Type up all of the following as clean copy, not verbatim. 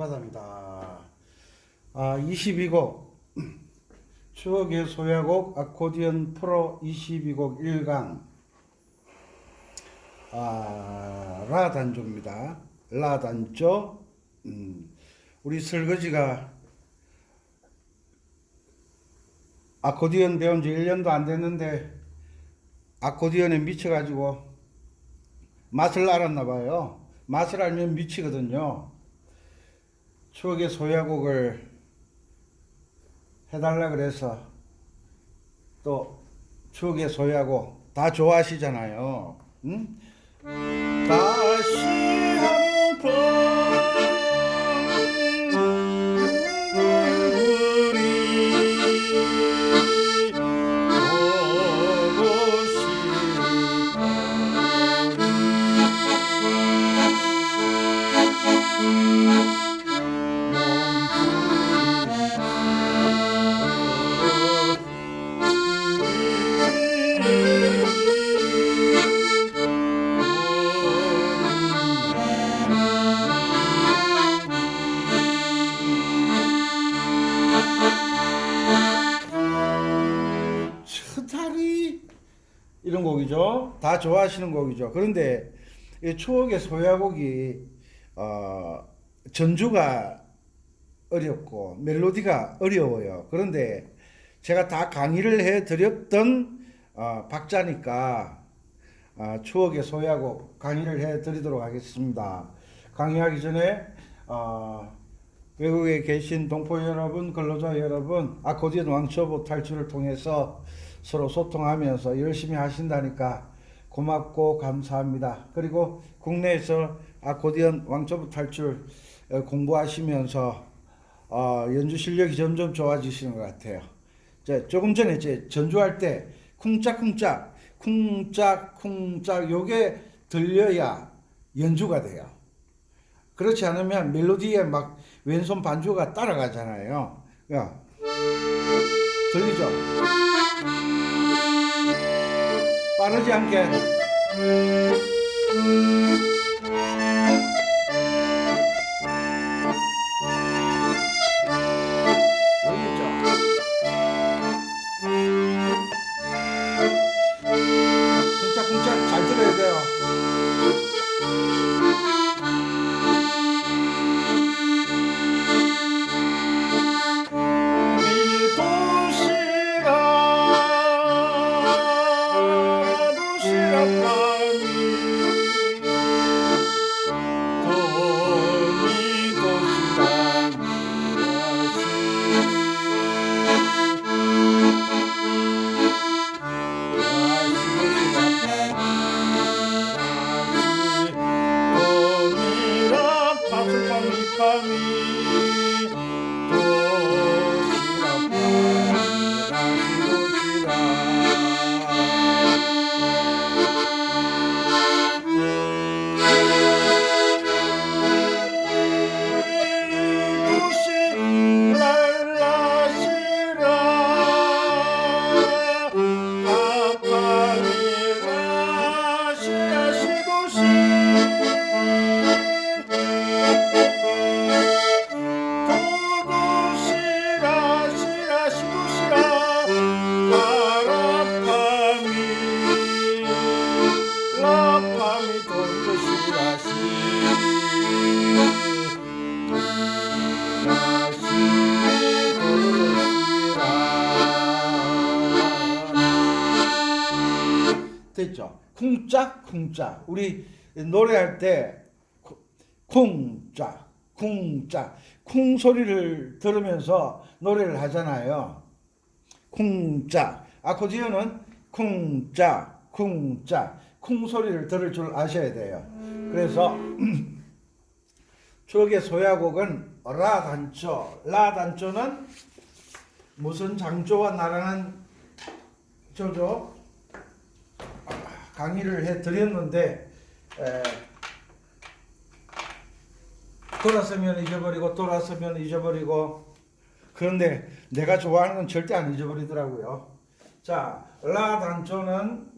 뒷바다입니다. 22곡 추억의 소야곡 아코디언 프로 22곡 1강 라 단조입니다. 라 단조. 우리 설거지가 아코디언 배운 지 1년도 안 됐는데 아코디언에 미쳐가지고 맛을 알았나 봐요. 맛을 알면 미치거든요. 추억의 소야곡을 해달라 그래서 또 추억의 소야곡 다 좋아하시잖아요. 응? 다시 한번 우리 보고 싶어. 다리 이런 곡이죠. 다 좋아하시는 곡이죠. 그런데 이 추억의 소야곡이 전주가 어렵고 멜로디가 어려워요. 그런데 제가 다 강의를 해드렸던 박자니까 추억의 소야곡 강의를 해드리도록 하겠습니다. 강의하기 전에 외국에 계신 동포 여러분, 근로자 여러분, 아코디언 왕초보 탈출을 통해서 서로 소통하면서 열심히 하신다니까 고맙고 감사합니다. 그리고 국내에서 아코디언 왕초보 탈출 공부하시면서 연주 실력이 점점 좋아지시는 것 같아요. 조금 전에 전주할 때 쿵짝쿵짝 쿵짝쿵짝 요게 들려야 연주가 돼요. 그렇지 않으면 멜로디에 막 왼손 반주가 따라가잖아요. 들리죠? 빠르지 않게. 쿵짝쿵짝 잘 들어야 돼요. 됐죠? 쿵짝쿵짝. 우리 노래할 때 쿵짝 쿵짝 쿵 소리를 들으면서 노래를 하잖아요. 쿵짝. 아코디언은 쿵짝 쿵짝 쿵 소리를 들을 줄 아셔야 돼요. 그래서 추억의 소야곡은 라 단조. 라 단조는 무슨 장조와 나라는 조조 강의를 해드렸는데 돌아서면 잊어버리고 돌아서면 잊어버리고 그런데 내가 좋아하는 건 절대 안 잊어버리더라고요. 자, 라 단조는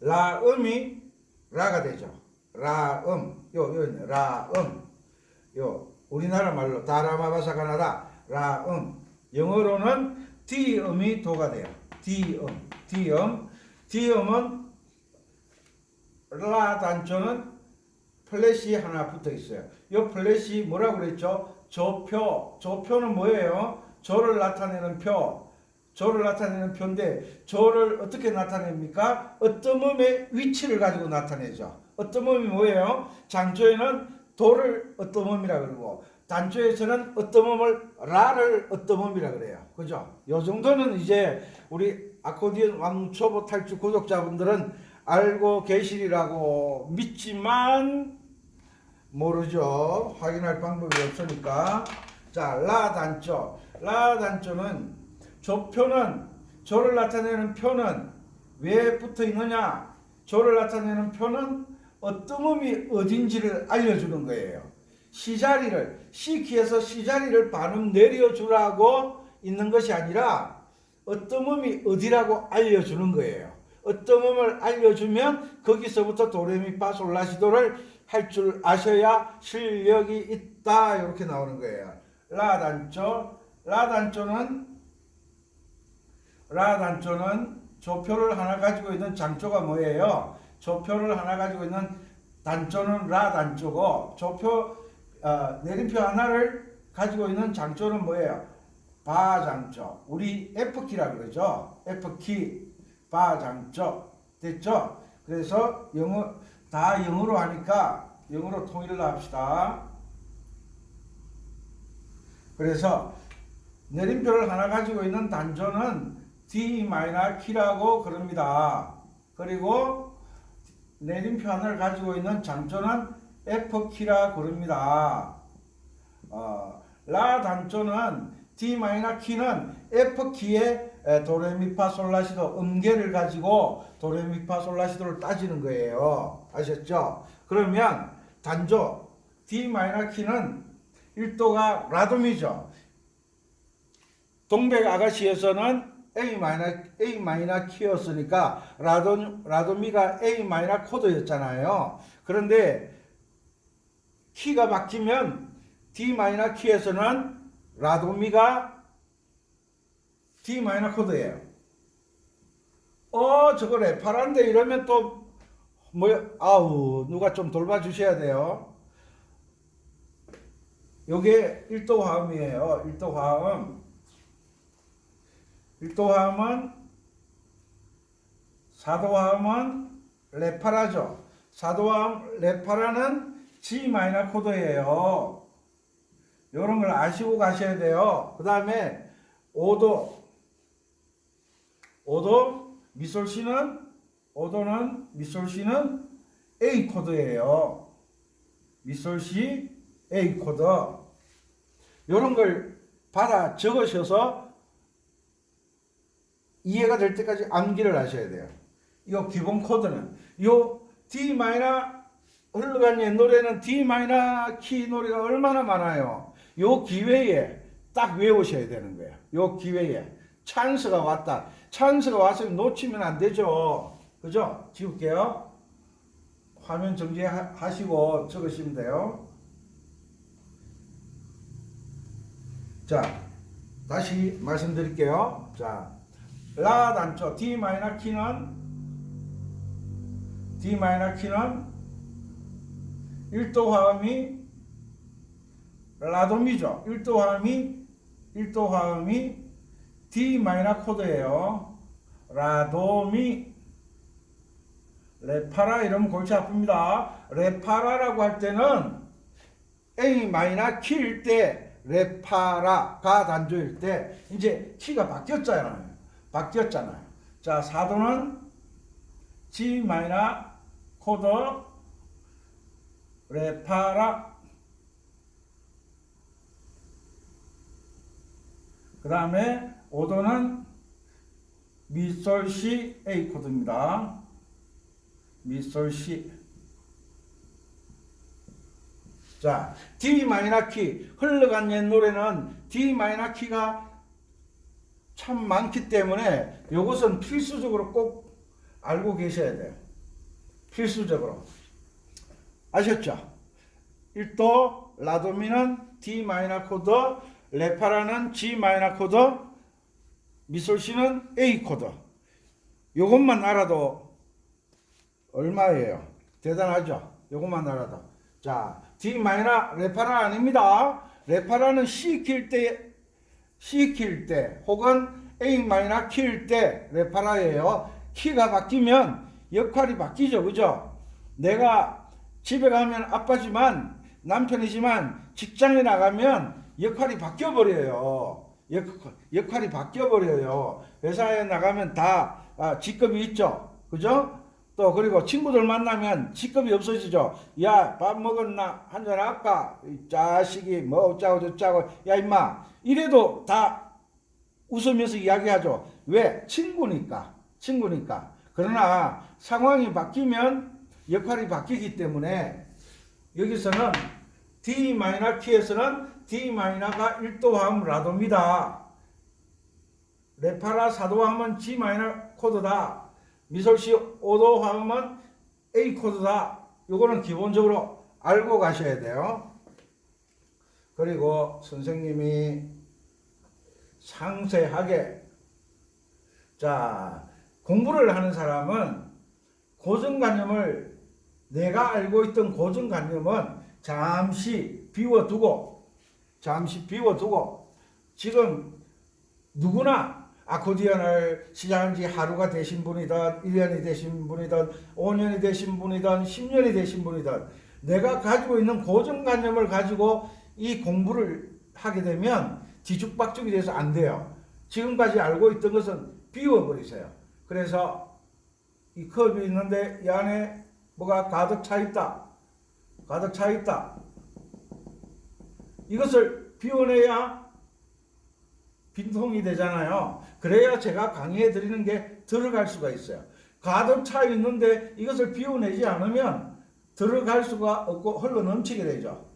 라음이 라가 되죠. 라음, 요 있네. 라음. 요 우리나라 말로 다라마바사가나다 라음. 영어로는 D음이 도가 돼요. D음은 라 단조는 플랫이 하나 붙어 있어요. 이 플랫이 뭐라고 그랬죠? 조표는 뭐예요? 조를 나타내는 표인데 조를 어떻게 나타냅니까? 어떤 위치를 가지고 나타내죠. 어떤 뭐예요? 장조에는 도를 어떤 그러고 단조에서는 어떤 라를 어떤 그래요. 그죠? 요 정도는 이제 우리 아코디언 왕초보 탈출 구독자분들은 알고 계시리라고 믿지만 모르죠. 확인할 방법이 없으니까. 자, 라 단조는 조표는 조를 나타내는 표는 왜 붙어 있느냐? 조를 나타내는 표는 어뜸음이 어딘지를 알려주는 거예요. 시키에서 시자리를 반음 내려주라고 있는 것이 아니라 어뜸음이 어디라고 알려주는 거예요. 어뜸음을 알려주면 거기서부터 도레미파솔라시도를 할 줄 아셔야 실력이 있다. 이렇게 나오는 거예요. 라단조는 조표를 하나 가지고 있는 장조가 뭐예요? 조표를 하나 가지고 있는 단조는 라단조고 내림표 하나를 가지고 있는 장조는 뭐예요? 바장조. 우리 F키라 그러죠. F키 바장조. 됐죠? 그래서 다 영어로 하니까 영어로 통일을 합시다. 그래서 내림표를 하나 가지고 있는 단조는 D-키라고 그럽니다. 그리고 내림표 하나를 가지고 있는 장조는 F키라 그럽니다. 라 단조는 D-키는 F키의 도레미파솔라시도 음계를 가지고 도레미파솔라시도를 따지는 거예요. 아셨죠? 그러면 단조 D-키는 1도가 라돔이죠. 동백 아가씨에서는 A-키였으니까 라도미가 A-코드였잖아요. 그런데 키가 바뀌면 D-키에서는 라도미가 D-코드예요. 저거 레파란데 이러면 또 누가 좀 돌봐주셔야 돼요. 요게 1도 화음이에요. 1도 화음. 1도 화음은 4도 화음은 레파라죠. 4도 화음 레파라는 G 마이너 코드예요. 요런 걸 아시고 가셔야 돼요. 그 다음에 5도 미솔씨는 A 코드예요. 미솔씨 A 코드. 요런 걸 받아 적으셔서 이해가 될 때까지 암기를 하셔야 돼요. 이 기본 코드는 요 D 마이너 흘러간 옛 노래는 D 마이너 키 노래가 얼마나 많아요. 요 기회에 딱 외우셔야 되는 거예요. 요 기회에 찬스가 왔다. 찬스가 왔으면 놓치면 안 되죠. 그죠? 지울게요. 화면 정지하시고 적으시면 돼요. 자, 다시 말씀드릴게요. 자, 라 단조 D 마이너 키는 1도 화음이 라돔이죠. 1도 화음이 D 마이너 코드예요. 라돔이 레파라 이러면 골치 아픕니다. 레파라라고 할 때는 A 마이너 키일 때 레파라가 단조일 때 이제 키가 바뀌었잖아요. 자, 4도는 G 마이너 코드 레파라. 그 다음에 5도는 미솔시 A 코드입니다. 미솔시. 자, D 마이너 키. 흘러간 옛 노래는 D 마이너 키가 참 많기 때문에 이것은 필수적으로 꼭 알고 계셔야 돼요. 필수적으로. 아셨죠? 1도 라도미는 D 마이너 코드, 레파라는 G 마이너 코드, 미솔씨는 A 코드. 요것만 알아도 얼마예요? 대단하죠? 요것만 알아도. 자, D 마이너 레파라 아닙니다. 레파라는 C 킬 때 혹은 A 마이너 키일 때 레파라예요. 키가 바뀌면 역할이 바뀌죠. 그죠? 내가 집에 가면 아빠지만 남편이지만 직장에 나가면 역할이 바뀌어버려요. 역할이 바뀌어버려요. 회사에 나가면 다 직급이 있죠. 그죠? 또 그리고 친구들 만나면 직급이 없어지죠. 야, 밥 먹었나? 한잔 할까? 이 자식이 뭐 어쩌고 저쩌고. 야 임마. 이래도 다 웃으면서 이야기하죠. 왜? 친구니까. 그러나 상황이 바뀌면 역할이 바뀌기 때문에 여기서는 D 마이너 키에서는 D 마이너가 1도 하면 라도입니다. 레파라 4도 하면 G 마이너 코드다. 미솔씨 5도 하면 A 코드다. 요거는 기본적으로 알고 가셔야 돼요. 그리고 선생님이 상세하게 자 공부를 하는 사람은 고정관념을 내가 알고 있던 고정관념은 잠시 비워두고 지금 누구나 아코디언을 시작한 지 하루가 되신 분이든 1년이 되신 분이든 5년이 되신 분이든 10년이 되신 분이든 내가 가지고 있는 고정관념을 가지고 이 공부를 하게 되면 뒤죽박죽이 돼서 안 돼요. 지금까지 알고 있던 것은 비워버리세요. 그래서 이 컵이 있는데 이 안에 뭐가 가득 차 있다. 이것을 비워내야 빈통이 되잖아요. 그래야 제가 강의해 드리는 게 들어갈 수가 있어요. 가득 차 있는데 이것을 비워내지 않으면 들어갈 수가 없고 흘러 넘치게 되죠.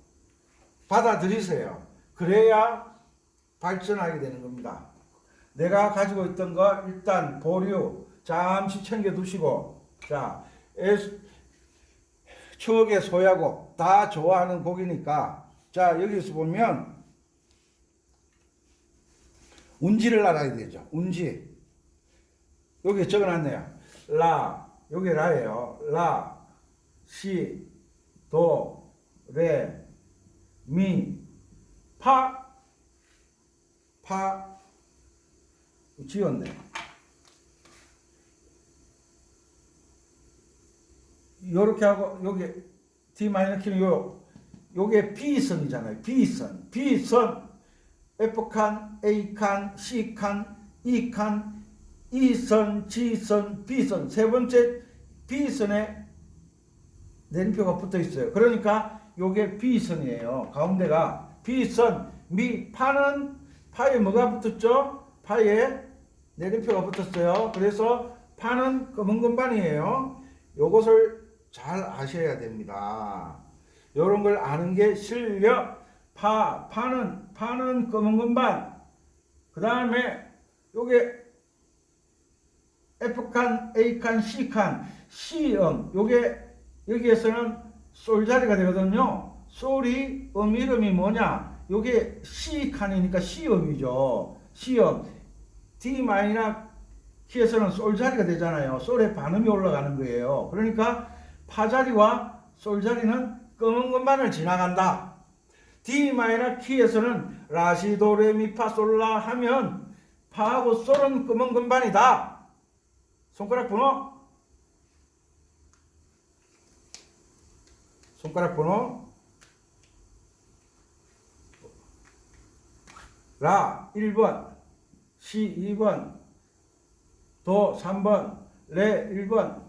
받아들이세요. 그래야 발전하게 되는 겁니다. 내가 가지고 있던 거 일단 보류 잠시 챙겨두시고 자 추억의 소야곡 다 좋아하는 곡이니까 자 여기서 보면 운지를 알아야 되죠. 운지 여기 적어놨네요. 라 여기 라예요. 라, 시, 도, 레, 미, 파 지웠네. 요렇게 하고 여기 D 마이너 키는 요게 B선이잖아요. B선 F칸, A칸, C칸, E칸, E선, G선, B선 세 번째 B선에 내림표가 붙어 있어요. 그러니까 요게 B선이에요. 가운데가 B선, 파에 뭐가 붙었죠? 파에 내림표가 붙었어요. 그래서 파는 검은 건반이에요. 요것을 잘 아셔야 됩니다. 요런 걸 아는 게 실력. 파는 검은 건반. 그 다음에 요게 F칸, A칸, C칸, C음. 요게 여기에서는 솔 자리가 되거든요. 솔이 이름이 뭐냐? 요게 C칸이니까 C음이죠. C음. D 마이너 키에서는 솔 자리가 되잖아요. 솔의 반음이 올라가는 거예요. 그러니까 파 자리와 솔 자리는 검은 건반을 지나간다. D 마이너 키에서는 라시 도 레 미 파 솔 라 하면 파하고 솔은 검은 건반이다. 손가락 번호 라 1번, 시 2번, 도 3번, 레 1번,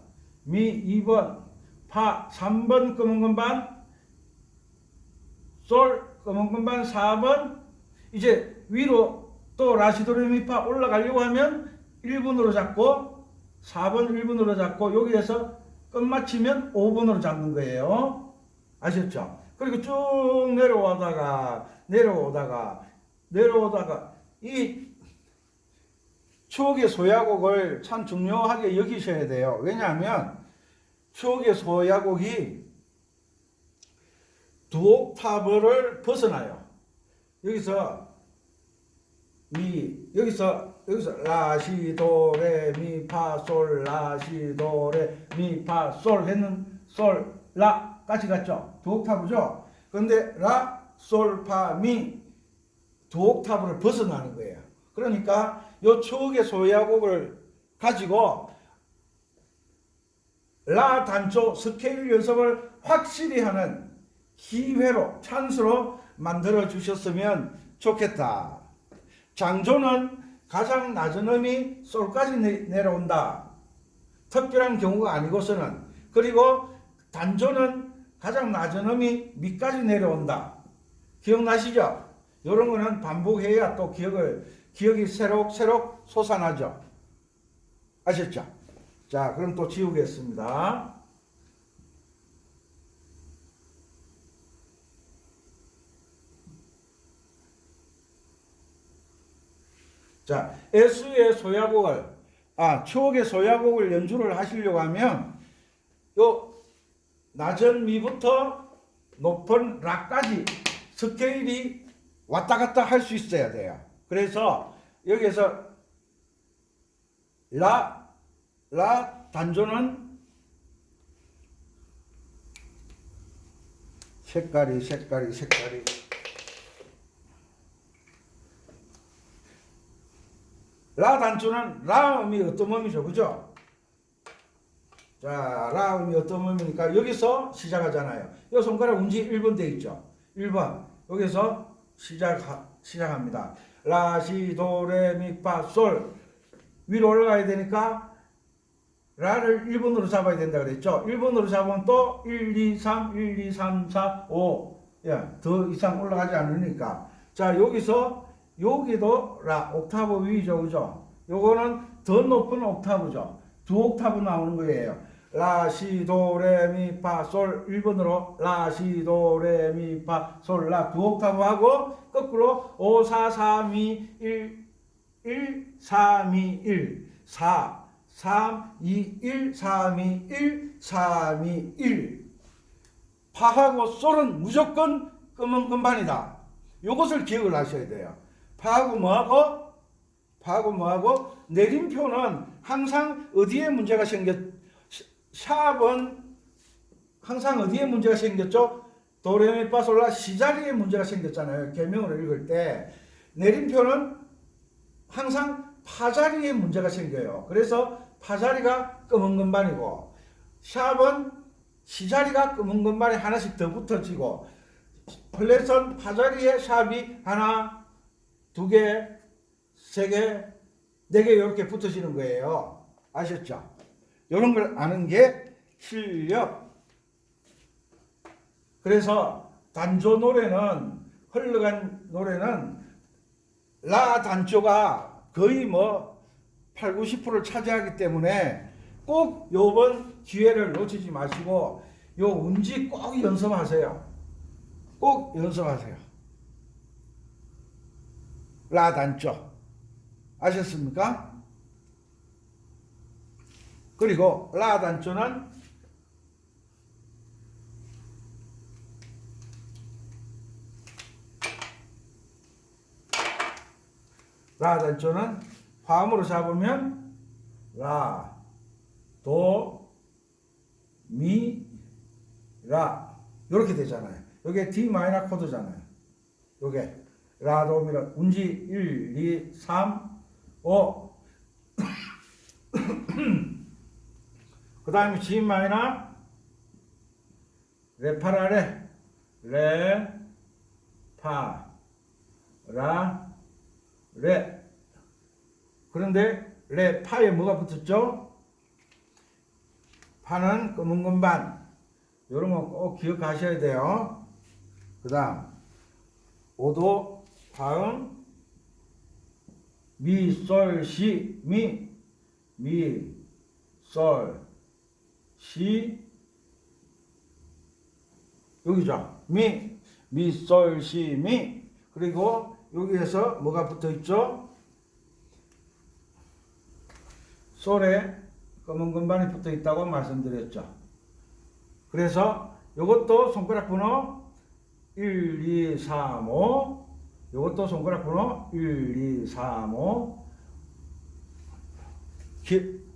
미 2번, 파 3번 검은 건반, 솔 검은 건반 4번. 이제 위로 또 라시도레미파 올라가려고 하면 1번으로 잡고 4번 1번으로 잡고 여기에서 끝마치면 5번으로 잡는 거예요. 아셨죠? 그리고 쭉 내려오다가 이 추억의 소야곡을 참 중요하게 여기셔야 돼요. 왜냐하면 추억의 소야곡이 두 옥타브를 벗어나요. 여기서 여기서 라시도레미파솔 라시도레미파솔 했는 솔 라까지 갔죠. 두 옥타브죠. 그런데 라솔파미 두 옥타브를 벗어나는 거예요. 그러니까 요 추억의 소리하곡을 가지고 라 단조 스케일 연습을 확실히 하는 기회로 찬스로 만들어 주셨으면 좋겠다. 장조는 가장 낮은 음이 솔까지 내려온다. 특별한 경우가 아니고서는. 그리고 단조는 가장 낮은 음이 미까지 내려온다. 기억나시죠? 이런 거는 반복해야 또 기억이 새록새록 솟아나죠. 아셨죠? 자, 그럼 또 지우겠습니다. 자, 애수의 소야곡을, 추억의 소야곡을 연주를 하시려고 하면, 요 낮은 미부터 높은 라까지 스케일이 왔다 갔다 할 수 있어야 돼요. 그래서 여기에서 라 단조는 색깔이 라 단조는 라 음이 어떤 음이죠, 그죠? 자, 라 음이 어떤 음이니까 여기서 시작하잖아요. 이 손가락 운지 1번 돼 있죠. 1번 여기서 시작합니다. 라, 시, 도, 레, 미, 파, 솔 위로 올라가야 되니까 라를 1번으로 잡아야 된다 그랬죠. 1번으로 잡으면 또 1, 2, 3, 1, 2, 3, 4, 5 더 이상 올라가지 않으니까 자, 여기도 라 옥타브 위죠, 그죠? 요거는 더 높은 옥타브죠. 두 옥타브 나오는 거예요. 라, 시, 도, 레, 미, 파, 솔 1번으로 라, 시, 도, 레, 미, 파, 솔, 라 두 옥타브 하고 거꾸로 5, 4, 3, 2, 1, 1, 3, 2, 1, 4, 3, 2, 1, 3, 2, 1, 3, 2, 1 파하고 솔은 무조건 검은 건반이다. 요것을 기억을 하셔야 돼요. 파하고 뭐하고 내림표는 항상 어디에 문제가 샵은 항상 어디에 문제가 생겼죠? 도레미파솔라 시자리에 문제가 생겼잖아요. 계명으로 읽을 때 내림표는 항상 파자리에 문제가 생겨요. 그래서 파자리가 검은 건반이고 샵은 시자리가 검은 건반이 하나씩 더 붙어지고 플랫은 파자리에 샵이 하나, 두 개, 세 개, 네 개 이렇게 붙어지는 거예요. 아셨죠? 이런 걸 아는 게 실력. 그래서 단조 노래는 흘러간 노래는 라 단조가 거의 8, 90%를 차지하기 때문에 꼭 요번 기회를 놓치지 마시고 요 운지 꼭 연습하세요. 꼭 연습하세요. 라 단조. 아셨습니까? 그리고 라 단조는 라 단조는 화음으로 잡으면 라, 도, 미, 라 이렇게 되잖아요. 이게 D 마이너 코드잖아요. 이게 라, 도, 미, 라 운지 1, 2, 3, 5 그 다음에 G 마이너 레, 파, 라, 레, 파, 라, 레. 그런데 레, 파에 뭐가 붙었죠? 파는 검은 건반. 이런 거 꼭 기억하셔야 돼요. 그 다음 오도 화음 미, 솔, 시, 미, 솔, 시 여기죠. 미, 솔, 시, 미. 그리고 여기에서 뭐가 붙어 있죠? 솔에 검은 건반이 붙어 있다고 말씀드렸죠. 그래서 이것도 손가락 번호 1, 2, 3, 5. 요것도 손가락 번호 1, 2, 3, 5.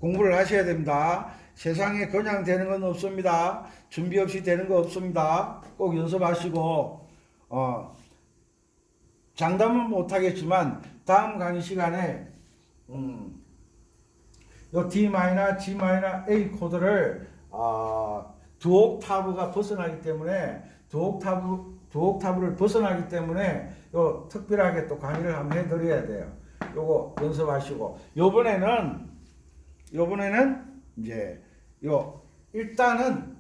공부를 하셔야 됩니다. 세상에 그냥 되는 건 없습니다. 준비 없이 되는 거 없습니다. 꼭 연습하시고, 장담은 못하겠지만, 다음 강의 시간에, 요 D 마이너, G 마이너, A 코드를, 두 옥타브가 벗어나기 때문에, 두 옥타브를 벗어나기 때문에, 요 특별하게 또 강의를 한번 해드려야 돼요. 요거 연습하시고, 요번에는 이제 일단은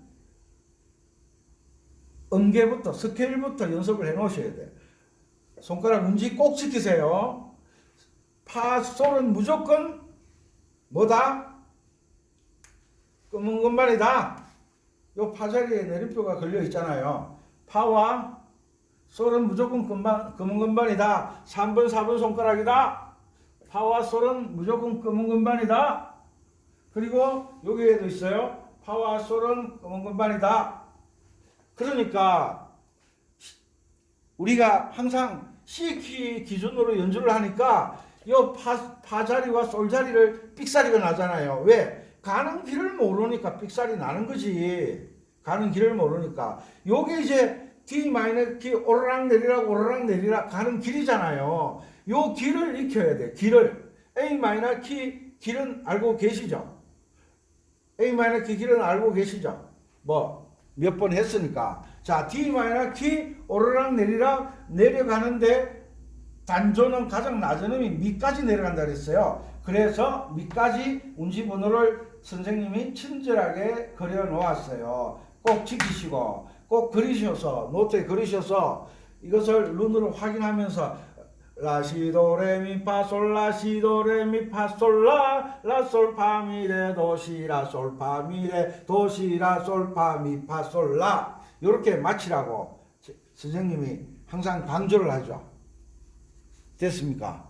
음계부터 스케일부터 연습을 해 놓으셔야 돼요. 손가락 운지 꼭 지키세요. 파, 솔은 무조건 뭐다? 검은 건반이다. 요 파자리에 내림표가 걸려 있잖아요. 파와 솔은 무조건 검은 건반이다. 3번, 4번 손가락이다. 파와 솔은 무조건 검은 건반이다. 그리고 여기에도 있어요. 파와 솔은 검은 건반이다. 그러니까 우리가 항상 C키 기준으로 연주를 하니까 이 파자리와 솔자리를 삑사리가 나잖아요. 왜? 가는 길을 모르니까 삑사리 나는 거지. 가는 길을 모르니까. 요게 이제 D 마이너 키 오르락 내리락 가는 길이잖아요. 요 길을 익혀야 돼. 길을. A 마이너 키 길은 알고 계시죠? A 마이너 키 길은 알고 계시죠? 뭐 몇 번 했으니까. 자, D 마이너 키 오르락 내리락 내려가는데 단조는 가장 낮은 음이 미까지 내려간다 그랬어요. 그래서 미까지 운지 번호를 선생님이 친절하게 그려 놓았어요. 꼭 지키시고 꼭 그리셔서 노트에 그리셔서 이것을 눈으로 확인하면서 라시도레미파솔 라시도레미파솔 라솔파미레 도시라 솔파미레 도시라 솔파미파솔 라 이렇게 마치라고 선생님이 항상 강조를 하죠. 됐습니까?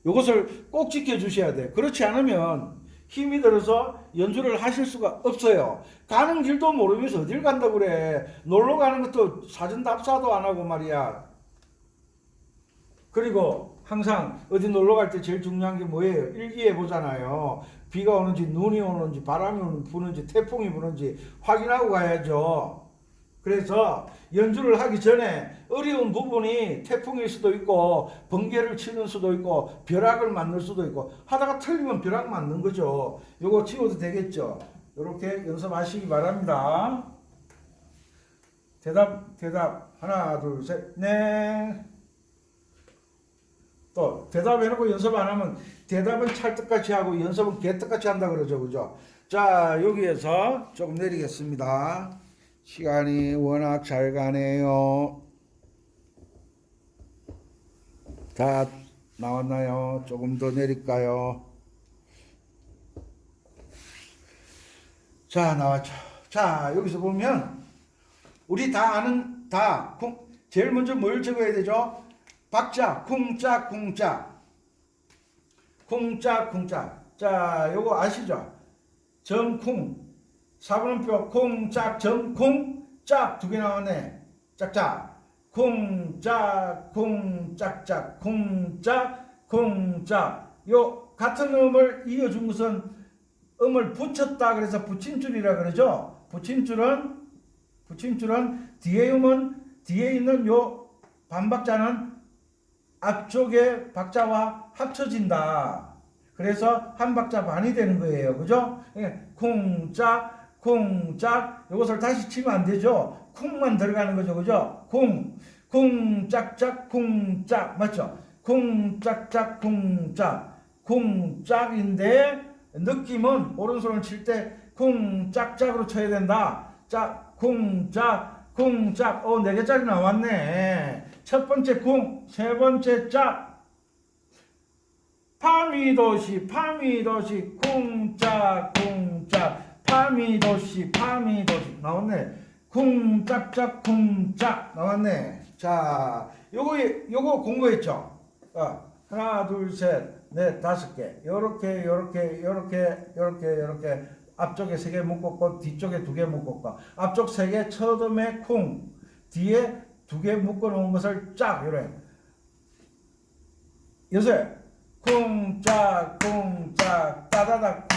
이것을 꼭 지켜주셔야 돼요. 그렇지 않으면 힘이 들어서 연주를 하실 수가 없어요. 가는 길도 모르면서 어딜 간다고 그래. 놀러 가는 것도 사전 답사도 안 하고 말이야. 그리고 항상 어디 놀러 갈 때 제일 중요한 게 뭐예요? 일기예 보잖아요. 비가 오는지 눈이 오는지 바람이 부는지 태풍이 부는지 확인하고 가야죠. 그래서 연주를 하기 전에 어려운 부분이 태풍일 수도 있고 번개를 치는 수도 있고 벼락을 맞는 수도 있고 하다가 틀리면 벼락 맞는 거죠. 요거 치워도 되겠죠. 이렇게 연습하시기 바랍니다. 대답 하나 둘 셋 네. 또 대답해놓고 연습 안 하면 대답은 찰떡같이 하고 연습은 개떡같이 한다 그러죠. 그죠? 자, 여기에서 조금 내리겠습니다. 시간이 워낙 잘 가네요. 다 나왔나요? 조금 더 내릴까요? 자, 나왔죠. 자, 여기서 보면 우리 다 아는 제일 먼저 뭘 적어야 되죠? 박자 쿵짝 쿵짝. 자, 요거 아시죠? 점쿵 4분음표 쿵짝 점쿵 짝 두 개 나왔네. 짝짝 쿵짝 쿵짝짝 쿵짝 요 같은 음을 이어준 것은 음을 붙였다 그래서 붙임줄이라 그러죠. 붙임줄은 뒤에 있는 요 반박자는 앞쪽의 박자와 합쳐진다. 그래서 한 박자 반이 되는 거예요. 그죠? 쿵짝 이것을 다시 치면 안 되죠. 쿵만 들어가는 거죠. 그죠? 쿵짝짝 쿵짝 맞죠? 쿵짝짝 쿵짝인데 느낌은 오른손을 칠 때 쿵짝짝으로 쳐야 된다. 짝 쿵짝 네 개짜리 나왔네. 첫 번째 쿵, 세 번째 짝. 파미도시 쿵짝 파미도시 나왔네. 쿵짝짝 쿵짝 나왔네. 자, 요거 공부했죠? 하나, 둘, 셋, 넷, 다섯 개. 요렇게 앞쪽에 세 개 묶었고 뒤쪽에 두 개 묶었고 앞쪽 세 개 첫 음에 쿵, 뒤에 두 개 묶어 놓은 것을 짝 이래. 요새 쿵짝 쿵짝 따다다 쿵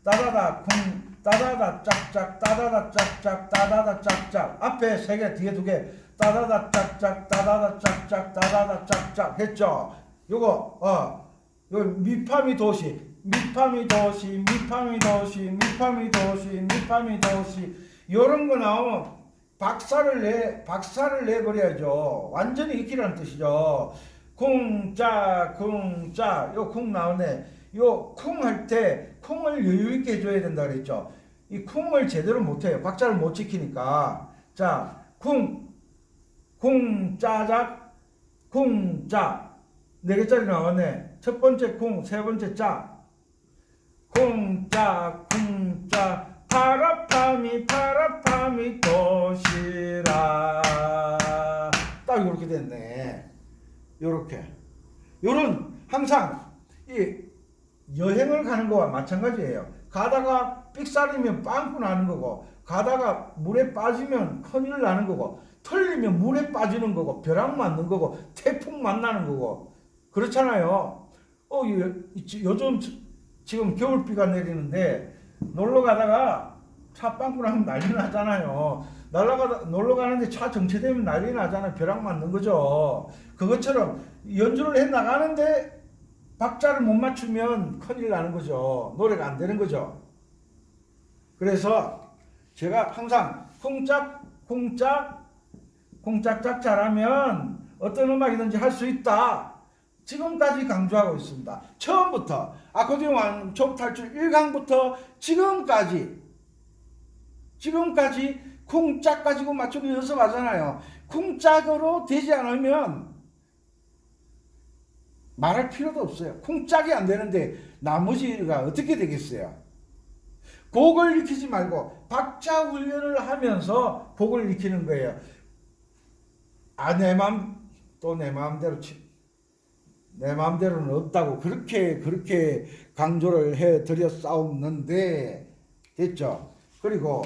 따다다 쿵 따다다 짝짝 따다다 짝짝 따다다 짝짝 앞에 세 개 뒤에 두 개 따다다 짝짝 따다다 짝짝 따다다 짝짝 했죠. 요거 요 미파미 도시 미파미 도시 미파미 도시 미파미 도시 미파미 도시 요런 거 나오면 박살을 내버려야죠. 완전히 익히라는 뜻이죠. 쿵짜 쿵짜 요 쿵 나오네. 요 쿵 할 때 쿵을 여유 있게 해줘야 된다 그랬죠. 이 쿵을 제대로 못해요. 박자를 못 지키니까. 자, 쿵 쿵짜작 쿵짜 네 개짜리 나왔네. 첫 번째 쿵, 세 번째 짜. 쿵짜 쿵짜 파라파미 도시라. 딱 이렇게 됐네. 요렇게. 요런 항상 이 여행을 가는 거와 마찬가지예요. 가다가 삑사리면 빵꾸 나는 거고, 가다가 물에 빠지면 큰일 나는 거고, 틀리면 물에 빠지는 거고, 벼락 맞는 거고, 태풍 만나는 거고. 그렇잖아요. 요즘 지금 겨울비가 내리는데 놀러 가다가 차 빵꾸 나면 난리 나잖아요. 놀러 가는데 차 정체되면 난리 나잖아요. 벼락 맞는 거죠. 그것처럼 연주를 해 나가는데 박자를 못 맞추면 큰일 나는 거죠. 노래가 안 되는 거죠. 그래서 제가 항상 쿵짝짝 잘하면 어떤 음악이든지 할 수 있다. 지금까지 강조하고 있습니다. 처음부터 아코디언 완초 탈출 1강부터 지금까지 쿵짝 가지고 맞추기 연습하잖아요. 쿵짝으로 되지 않으면 말할 필요도 없어요. 쿵짝이 안 되는데 나머지가 어떻게 되겠어요? 곡을 익히지 말고 박자 훈련을 하면서 곡을 익히는 거예요. 내 마음대로는 없다고 그렇게 강조를 해드려 싸웠는데 됐죠. 그리고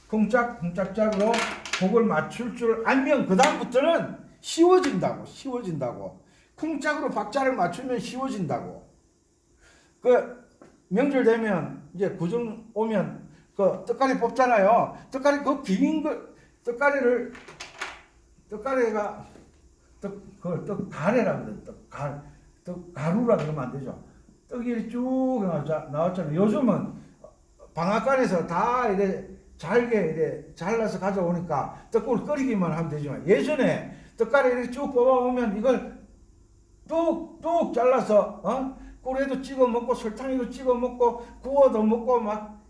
쿵짝짝으로 곡을 맞출 줄 알면 그 다음부터는 쉬워진다고. 쿵짝으로 박자를 맞추면 쉬워진다고. 그 명절 되면 이제 구정 오면 그 떡가리 뽑잖아요. 떡가리 그 긴 거 떡가리가 떡가래라 그래. 떡가루라 그러면 안 되죠. 떡이 쭉 나왔잖아요. 요즘은 방앗간에서 다 이래 잘게 이래 잘라서 가져오니까 떡국을 끓이기만 하면 되지만 예전에 떡가리 이렇게 쭉 뽑아오면 이걸 뚝뚝 잘라서 꿀에도 찍어 먹고 설탕에도 찍어 먹고 구워도 먹고 막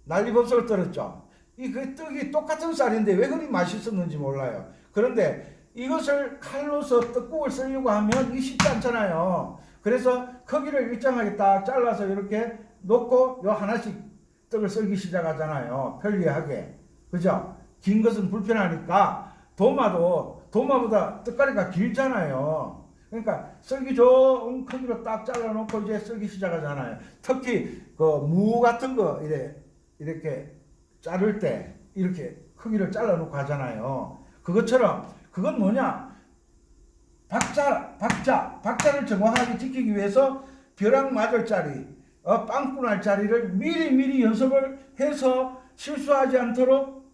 난리법석을 떨었죠. 그 떡이 똑같은 쌀인데 왜 그리 맛있었는지 몰라요. 그런데 이것을 칼로서 떡국을 쓰려고 하면 이게 쉽지 않잖아요. 그래서 크기를 일정하게 딱 잘라서 이렇게 놓고 요 하나씩 떡을 썰기 시작하잖아요. 편리하게. 그죠? 긴 것은 불편하니까 도마보다 떡가리가 길잖아요. 그러니까 썰기 좋은 크기로 딱 잘라놓고 이제 썰기 시작하잖아요. 특히 그 무 같은 거 이렇게 자를 때 이렇게 크기를 잘라놓고 하잖아요. 그건 뭐냐? 박자를 정확하게 지키기 위해서 벼락 맞을 자리, 빵꾸 날 자리를 미리 연습을 해서 실수하지 않도록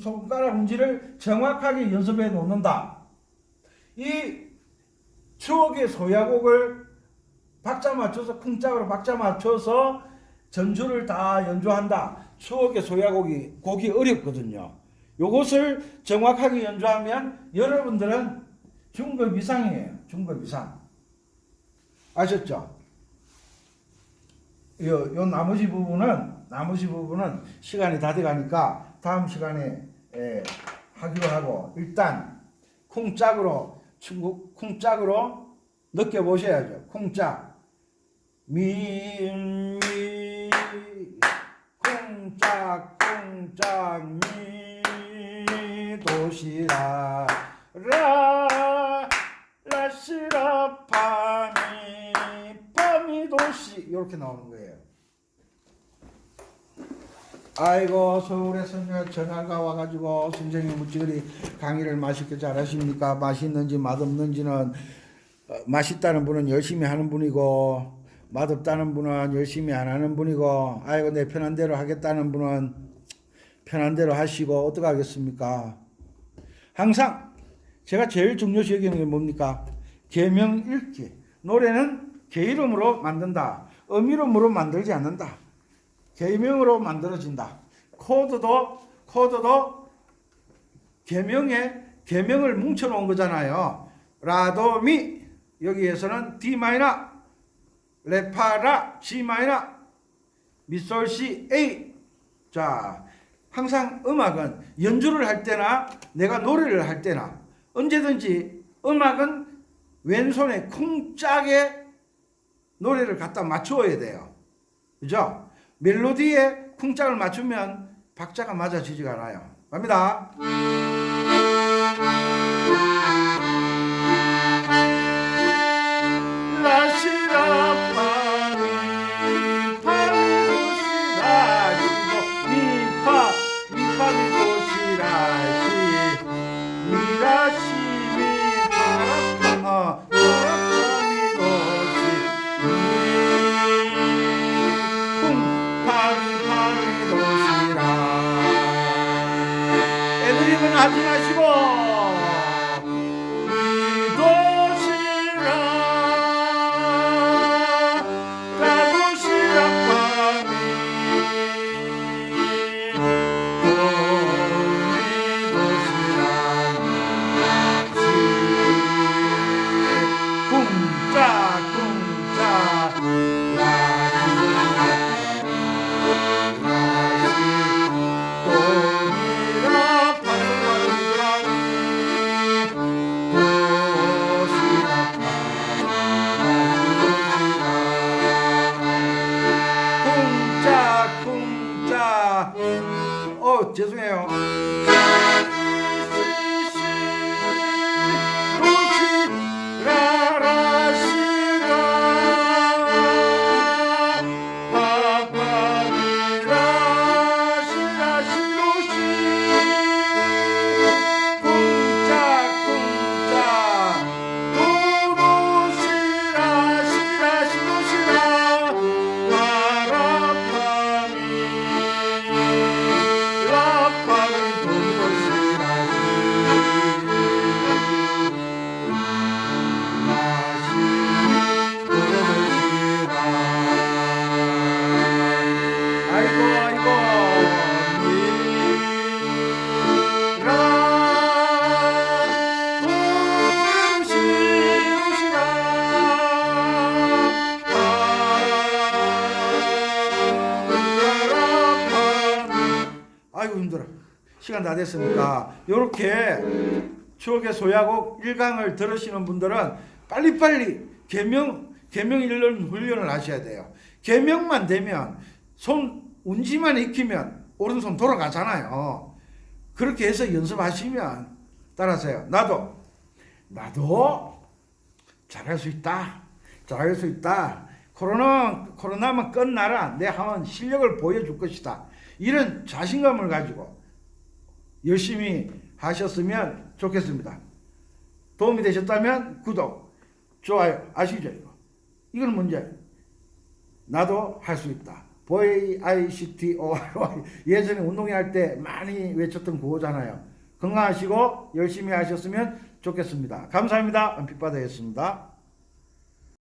손가락 운지를 정확하게 연습해 놓는다. 이 추억의 소야곡을 박자 맞춰서 쿵짝으로 박자 맞춰서 전주를 다 연주한다. 추억의 곡이 어렵거든요. 요것을 정확하게 연주하면 여러분들은 중급 이상이에요. 중급 이상. 아셨죠? 요 나머지 부분은 시간이 다 돼가니까 다음 시간에 하기로 하고 일단 쿵짝으로 느껴보셔야죠. 쿵짝 미 쿵짝 미 도시라 라시라 파미 도시 이렇게 나오는 거예요. 아이고 서울에서 전화가 와가지고 선생님 어찌 강의를 맛있게 잘하십니까? 맛있는지 맛없는지는 맛있다는 분은 열심히 하는 분이고 맛없다는 분은 열심히 안 하는 분이고 아이고 내 편한 대로 하겠다는 분은 편한 대로 하시고 어떻게 하겠습니까? 항상 제가 제일 중요시 여기는 게 뭡니까? 계명 읽기. 노래는 개 이름으로 만든다. 이름으로 만들지 않는다. 계명으로 만들어진다. 코드도 계명을 뭉쳐 놓은 거잖아요. 라도미 여기에서는 D 마이너, 레파라 C 마이너, 미솔 C A. 자, 항상 음악은 연주를 할 때나 내가 노래를 할 때나 언제든지 음악은 왼손에 쿵짝에 노래를 갖다 맞추어야 돼요. 그죠? 멜로디에 쿵짝을 맞추면 박자가 맞아지지가 않아요. 갑니다. 애드립은 하지 마시고 도시락 가도시락 밤이 도시락 쿵짝쿵짝 죄송해요. 아이고 힘들어. 시간 다 됐으니까 요렇게 추억의 소야곡 1강을 들으시는 분들은 빨리빨리 계명 읽는 훈련을 하셔야 돼요. 계명만 되면 손 운지만 익히면 오른손 돌아가잖아요. 그렇게 해서 연습하시면 따라하세요. 나도 잘할 수 있다. 잘할 수 있다. 코로나만 끝나라. 내 한번 실력을 보여줄 것이다. 이런 자신감을 가지고 열심히 하셨으면 좋겠습니다. 도움이 되셨다면 구독, 좋아요, 아시죠? 이건 문제예요. 나도 할 수 있다. VICTORY 예전에 운동회 할 때 많이 외쳤던 구호잖아요. 건강하시고 열심히 하셨으면 좋겠습니다. 감사합니다. 빛바다였습니다.